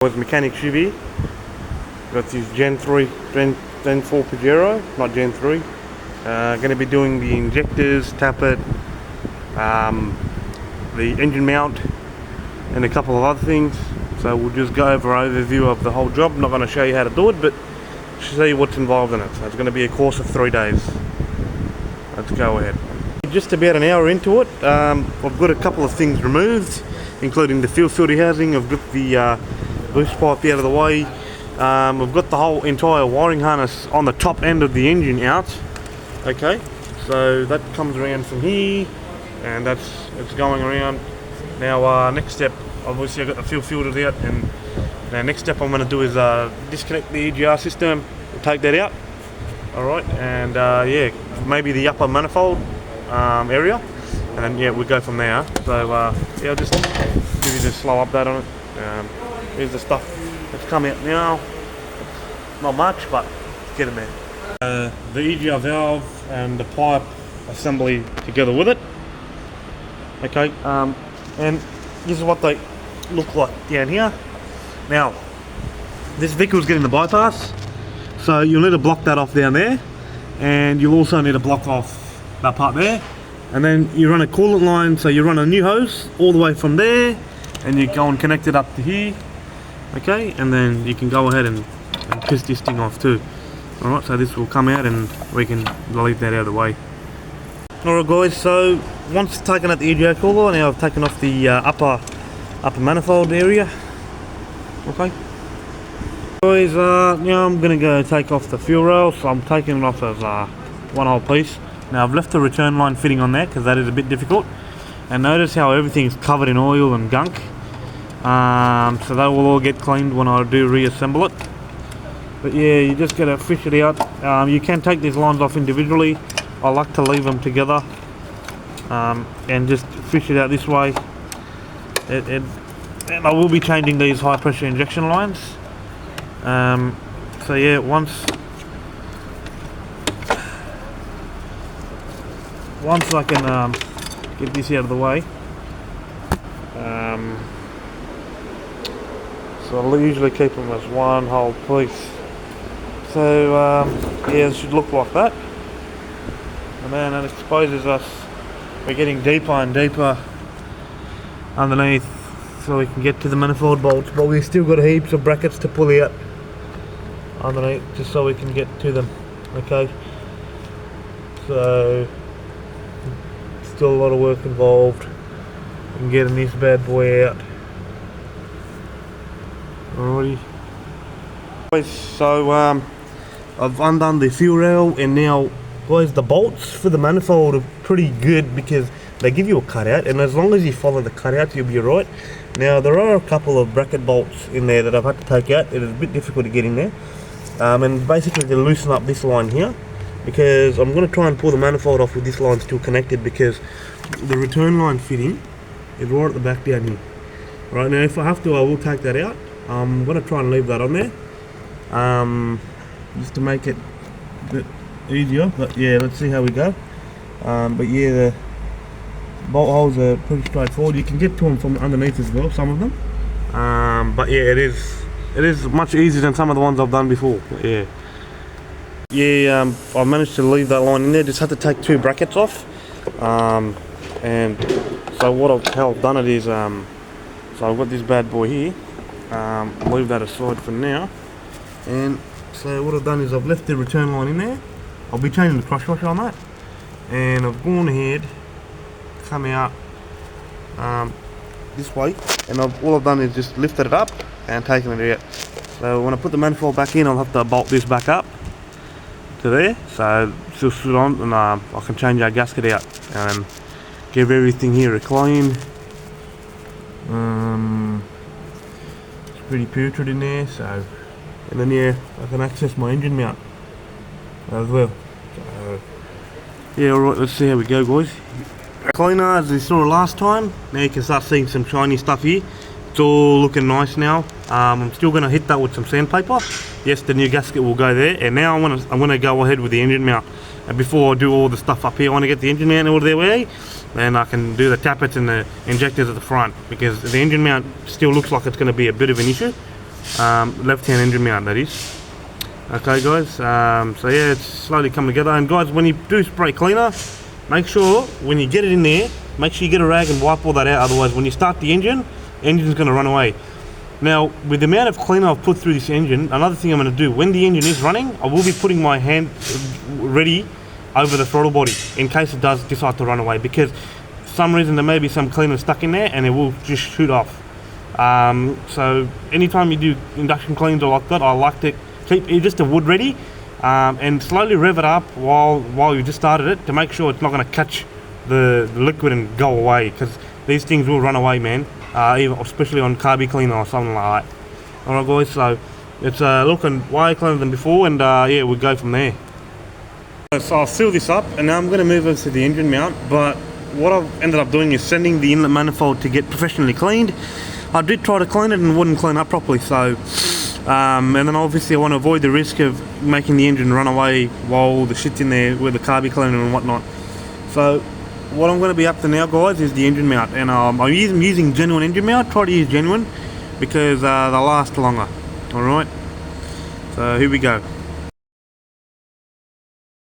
Was mechanic Chevy. Got this Gen 4 Pajero, not Gen 3. Going to be doing the injectors, tappet, the engine mount, and a couple of other things. So we'll just go over an overview of the whole job. I'm not going to show you how to do it, but show you what's involved in it. So it's going to be a course of 3 days. Let's go ahead. Just about an hour into it, I've got a couple of things removed, including the fuel filter housing. I've got the boost pipe out of the way. I've got the whole entire wiring harness on the top end of the engine out. Okay, so that comes around from here, and it's going around. Now next step, obviously I've got the fuel filters out, and the next step I'm going to do is disconnect the EGR system, take that out. Alright, and yeah, maybe the upper manifold area, and then yeah, we'll go from there. So yeah, I'll just give you the slow update on it. Here's the stuff that's come out now. Not much, but it's getting there. The EGR valve and the pipe assembly together with it. Okay, and this is what they look like down here. Now, this vehicle's getting the bypass, so you'll need to block that off down there, and you'll also need to block off that part there. And then you run a coolant line, so you run a new hose all the way from there, and you go and connect it up to here. Okay, and then you can go ahead and piss this thing off too. Alright, so this will come out and we can leave that out of the way. Alright guys, so once taken out the EGR cooler, now I've taken off the upper manifold area. Okay. Guys, now I'm going to go take off the fuel rail, so I'm taking it off as one whole piece. Now I've left the return line fitting on there because that is a bit difficult. And notice how everything's covered in oil and gunk. So that will all get cleaned when I do reassemble it. But yeah, you just gotta fish it out. You can take these lines off individually. I like to leave them together and just fish it out this way. And I will be changing these high pressure injection lines. So yeah, once I can get this out of the way. So I usually keep them as one whole piece. So yeah, it should look like that. And then it exposes us. We're getting deeper and deeper underneath, so we can get to the manifold bolts. But we've still got heaps of brackets to pull out underneath, just so we can get to them. Okay. So still a lot of work involved in getting this bad boy out. Alrighty. So I've undone the fuel rail, and now guys, the bolts for the manifold are pretty good because they give you a cutout, and as long as you follow the cutout you'll be right. Now there are a couple of bracket bolts in there that I've had to take out. It is a bit difficult to get in there, and basically to loosen up this line here, because I'm going to try and pull the manifold off with this line still connected, because the return line fitting is right at the back down here. Right, now if I have to, I will take that out. I'm going to try and leave that on there, just to make it a bit easier. But yeah, let's see how we go. But yeah, the bolt holes are pretty straightforward. You can get to them from underneath as well, some of them. But yeah, it is much easier than some of the ones I've done before. But yeah, I managed to leave that line in there. Just had to take 2 brackets off. And so how I've done it is, so I've got this bad boy here. Leave that aside for now, and so what I've done is I've left the return line in there. I'll be changing the crush washer on that, and I've gone ahead, come out this way, and all I've done is just lifted it up and taken it out. So when I put the manifold back in, I'll have to bolt this back up to there, so still sit on, and I can change our gasket out and give everything here a clean. Pretty putrid in there, so, and then yeah, I can access my engine mount as well. So yeah, alright, let's see how we go guys. Cleaner as we saw last time. Now you can start seeing some shiny stuff here. It's all looking nice now. I'm still going to hit that with some sandpaper. Yes, the new gasket will go there, and now I'm going to go ahead with the engine mount. And before I do all the stuff up here, I want to get the engine mount all the way. Then I can do the tappets and the injectors at the front, because the engine mount still looks like it's going to be a bit of an issue. left hand engine mount, that is. Okay guys, so yeah, it's slowly coming together. And guys, when you do spray cleaner, make sure when you get it in there, make sure you get a rag and wipe all that out. Otherwise when you start the engine's going to run away. Now with the amount of cleaner I've put through this engine, another thing I'm going to do, when the engine is running, I will be putting my hand ready over the throttle body in case it does decide to run away, because for some reason there may be some cleaner stuck in there and it will just shoot off. So anytime you do induction cleans or like that, I like to keep just the wood ready and slowly rev it up while you just started it to make sure it's not going to catch the liquid and go away, because these things will run away, man, especially on carby cleaner or something like that. Alright guys, so it's looking way cleaner than before, and yeah, we'll go from there. So I'll seal this up and now I'm going to move over to the engine mount, but what I've ended up doing is sending the inlet manifold to get professionally cleaned. I did try to clean it and it wouldn't clean up properly, so and then obviously I want to avoid the risk of making the engine run away while the shit's in there with the carby cleaner and whatnot. So what I'm going to be up to now guys is the engine mount, and I'm using genuine engine mount. Try to use genuine because they'll last longer. Alright, so here we go.